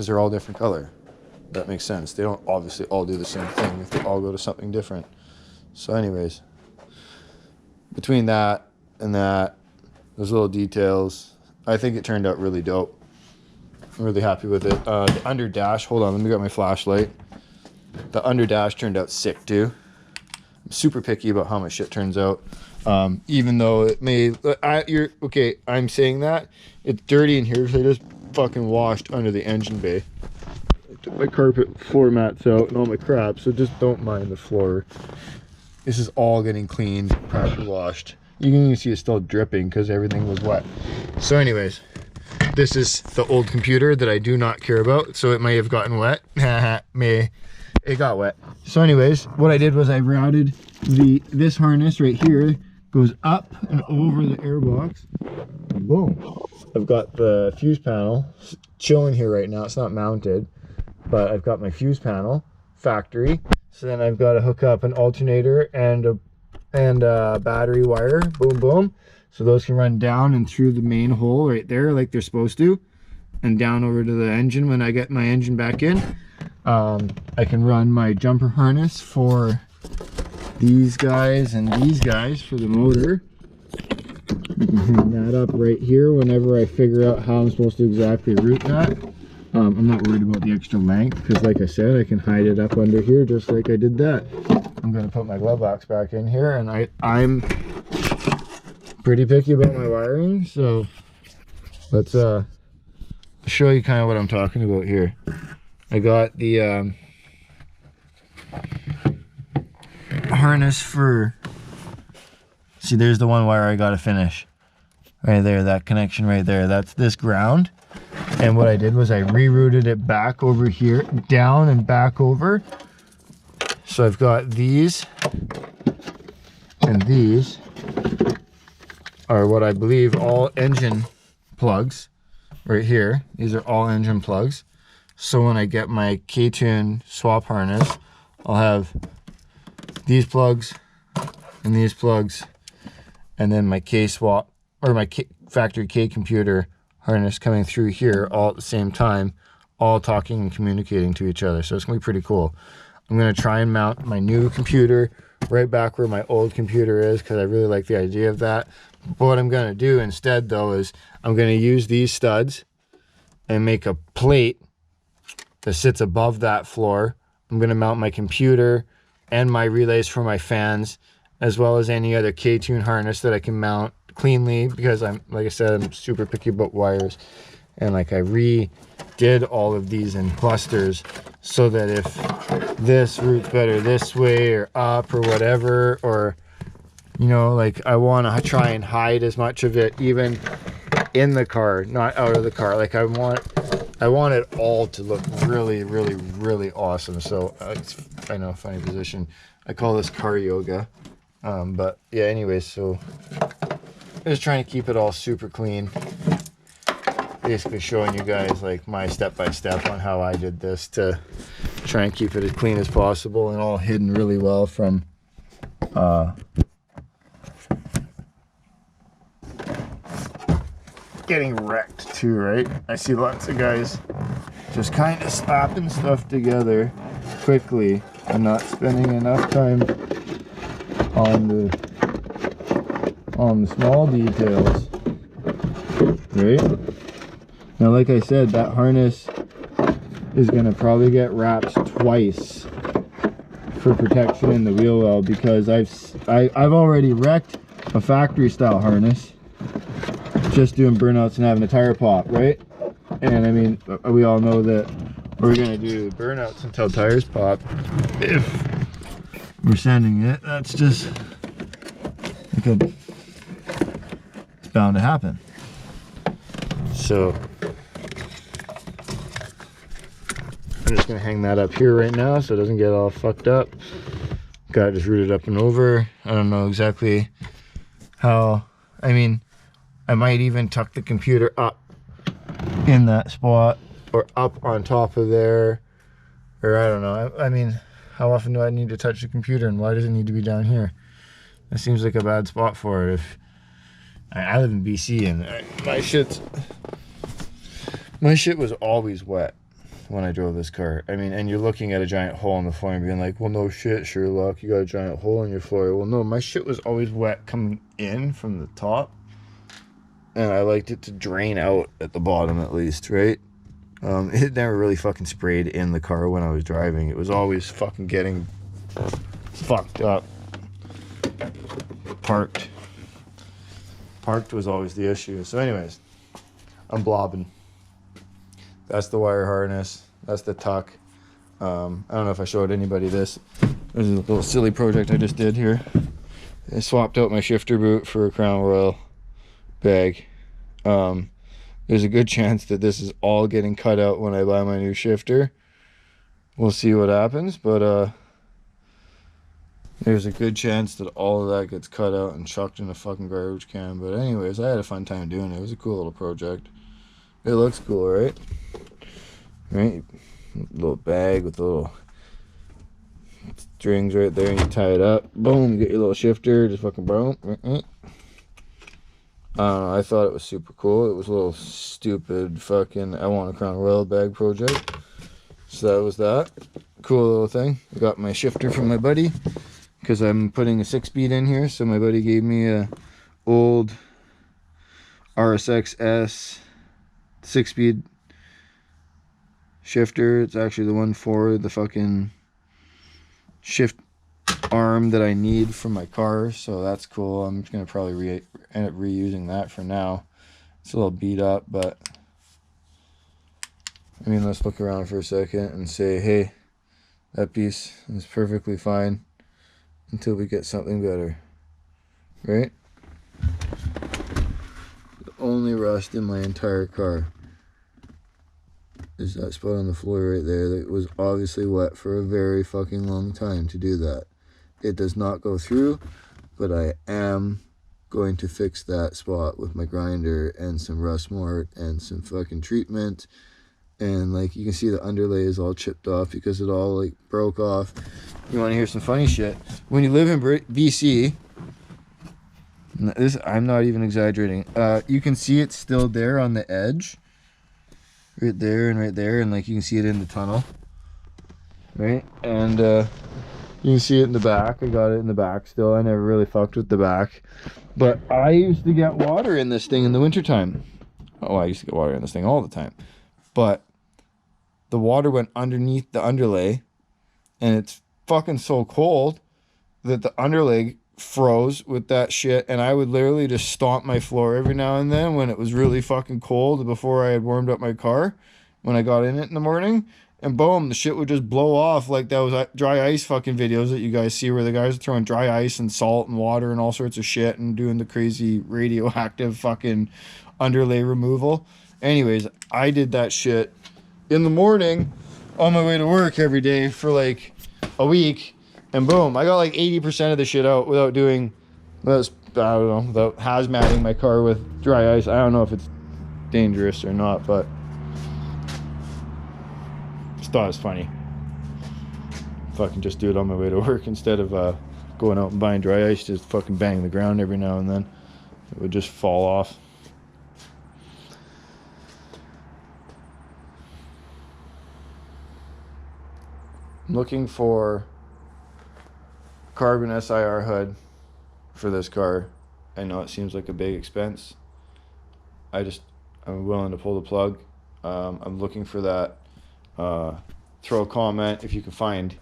because they're all different color. That makes sense. They don't obviously all do the same thing if they all go to something different. So anyways, between that and that, those little details, I think it turned out really dope. I'm really happy with it. The under dash, hold on, let me get my flashlight. The under dash turned out sick too. I'm super picky about how my shit turns out. Even though it may, okay, I'm saying that it's dirty in here, so I just fucking washed under the engine bay. I took my carpet floor mats out and all my crap, so just don't mind the floor. This is all getting cleaned, pressure washed. You can even see it's still dripping because everything was wet. So anyways, this is the old computer that I do not care about, so it may have gotten wet. It got wet. So anyways, what I did was I routed this harness right here, goes up and over the airbox. Boom. I've got the fuse panel chilling here right now. It's not mounted, but I've got my fuse panel factory. So then I've got to hook up an alternator and a battery wire. Boom, boom. So those can run down and through the main hole right there like they're supposed to, and down over to the engine when I get my engine back in. I can run my jumper harness for these guys and these guys for the motor. I can hang that up right here whenever I figure out how I'm supposed to exactly route that. I'm not worried about the extra length because, like I said, I can hide it up under here just like I did that. I'm going to put my glove box back in here, and I'm pretty picky about my wiring, so let's show you kind of what I'm talking about here. I got the harness for, see, there's the one wire I got to finish right there, that connection right there, that's this ground. And what I did was I rerouted it back over here, down and back over. So I've got these, and these are what I believe all engine plugs right here. These are all engine plugs. So when I get my K-Tune swap harness, I'll have these plugs and these plugs, and then my K-swap, or my factory K-computer harness coming through here all at the same time, all talking and communicating to each other. So it's gonna be pretty cool. I'm gonna try and mount my new computer right back where my old computer is because I really like the idea of that. But what I'm gonna do instead though is I'm gonna use these studs and make a plate that sits above that floor. I'm gonna mount my computer and my relays for my fans, as well as any other K-Tune harness that I can mount cleanly, because I'm, like I said, I'm super picky about wires. And like I redid all of these in clusters so that if this route's better this way or up or whatever, or, you know, like I want to try and hide as much of it even in the car, not out of the car. Like I want it all to look really, really, really awesome. So I know, funny position. I call this car yoga. But yeah, anyways, so I'm just trying to keep it all super clean. Basically showing you guys like my step-by-step on how I did this to try and keep it as clean as possible and all hidden really well from getting wrecked too, right? I see lots of guys just kind of slapping stuff together quickly and not spending enough time on the small details, right? Now, like I said, that harness is gonna probably get wrapped twice for protection in the wheel well, because I've already wrecked a factory style harness just doing burnouts and having a tire pop, right? And I mean, we all know that we're gonna do burnouts until tires pop if we're sending it. That's just like it's bound to happen. So I'm just gonna hang that up here right now so it doesn't get all fucked up. Got it just rooted up and over. I don't know exactly how, I mean, I might even tuck the computer up in that spot or up on top of there, or I don't know. I mean, how often do I need to touch the computer, and why does it need to be down here? That seems like a bad spot for it. If I live in BC and my shit was always wet. when I drove this car. I mean, and you're looking at a giant hole in the floor and being like, well, no shit, Sherlock, you got a giant hole in your floor. Well, no, my shit was always wet coming in from the top, and I liked it to drain out at the bottom at least, right? It never really fucking sprayed in the car when I was driving. It was always fucking getting fucked up. Parked was always the issue. So anyways, I'm blobbing. That's the wire harness. That's the tuck. I don't know if I showed anybody this. This is a little silly project I just did here. I swapped out my shifter boot for a Crown Royal bag. There's a good chance that this is all getting cut out when I buy my new shifter. We'll see what happens, but there's a good chance that all of that gets cut out and chucked in a fucking garbage can. But anyways, I had a fun time doing it. It was a cool little project. It looks cool, right? Right? Little bag with the little strings right there, and you tie it up. Boom, get your little shifter. Just fucking boom. I don't know, I thought it was super cool. It was a little stupid fucking I want a Crown Royal bag project. So that was that. Cool little thing. I got my shifter from my buddy because I'm putting a 6-speed in here. So my buddy gave me a old RSX-S 6-speed shifter. It's actually the one for the fucking shift arm that I need for my car, so that's cool. I'm just gonna probably end up reusing that for now. It's a little beat up, but I mean, let's look around for a second and say, hey, that piece is perfectly fine until we get something better, right? The only rust in my entire car is that spot on the floor right there that was obviously wet for a very fucking long time to do that. It does not go through, but I am going to fix that spot with my grinder and some rust mort and some fucking treatment. And like you can see, the underlay is all chipped off because it all like broke off. You want to hear some funny shit? When you live in BC, this, I'm not even exaggerating, you can see it's still there on the edge. Right there and right there, and like you can see it in the tunnel, right? And you can see it in the back. I got it in the back still. I never really fucked with the back, but I used to get water in this thing in the wintertime. Oh, I used to get water in this thing all the time, but the water went underneath the underlay, and it's fucking so cold that the underlay froze with that shit, and I would literally just stomp my floor every now and then when it was really fucking cold before I had warmed up my car when I got in it in the morning, and boom, the shit would just blow off like those dry ice fucking videos that you guys see where the guys are throwing dry ice and salt and water and all sorts of shit and doing the crazy radioactive fucking underlay removal. Anyways, I did that shit in the morning on my way to work every day for like a week. And boom, I got like 80% of the shit out without doing, I don't know, without hazmating my car with dry ice. I don't know if it's dangerous or not, but just thought it was funny. Fucking just do it on my way to work instead of going out and buying dry ice, just fucking bang the ground every now and then. It would just fall off. I'm looking for carbon SIR hood for this car. I know it seems like a big expense. I'm willing to pull the plug. I'm looking for that. Throw a comment if you can find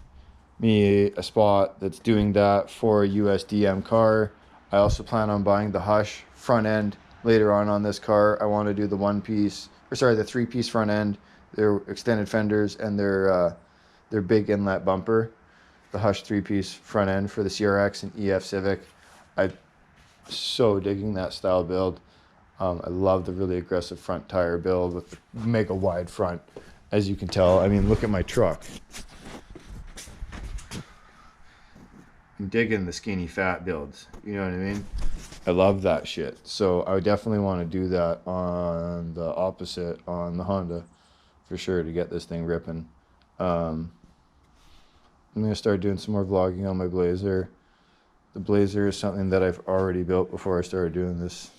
me a spot that's doing that for a USDM car. I also plan on buying the Hush front end later on this car. I want to do the the 3-piece front end, their extended fenders, and their big inlet bumper. The Hush 3-piece front end for the CRX and EF Civic. I'm so digging that style build. I love the really aggressive front tire build with mega wide front, as you can tell. I mean, look at my truck. I'm digging the skinny fat builds. You know what I mean? I love that shit. So I would definitely want to do that on the opposite on the Honda for sure to get this thing ripping. I'm going to start doing some more vlogging on my Blazer. The Blazer is something that I've already built before I started doing this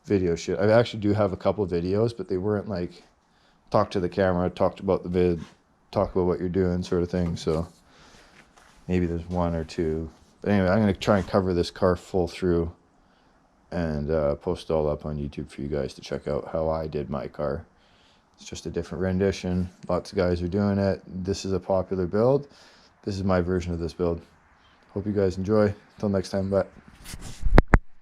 video shit. I actually do have a couple videos, but they weren't like talk to the camera, talk about the vid, talk about what you're doing, sort of thing. So maybe there's one or two. But anyway, I'm going to try and cover this car full through and post it all up on YouTube for you guys to check out how I did my car. It's just a different rendition. Lots of guys are doing it. This is a popular build. This is my version of this build. Hope you guys enjoy. Until next time, bye.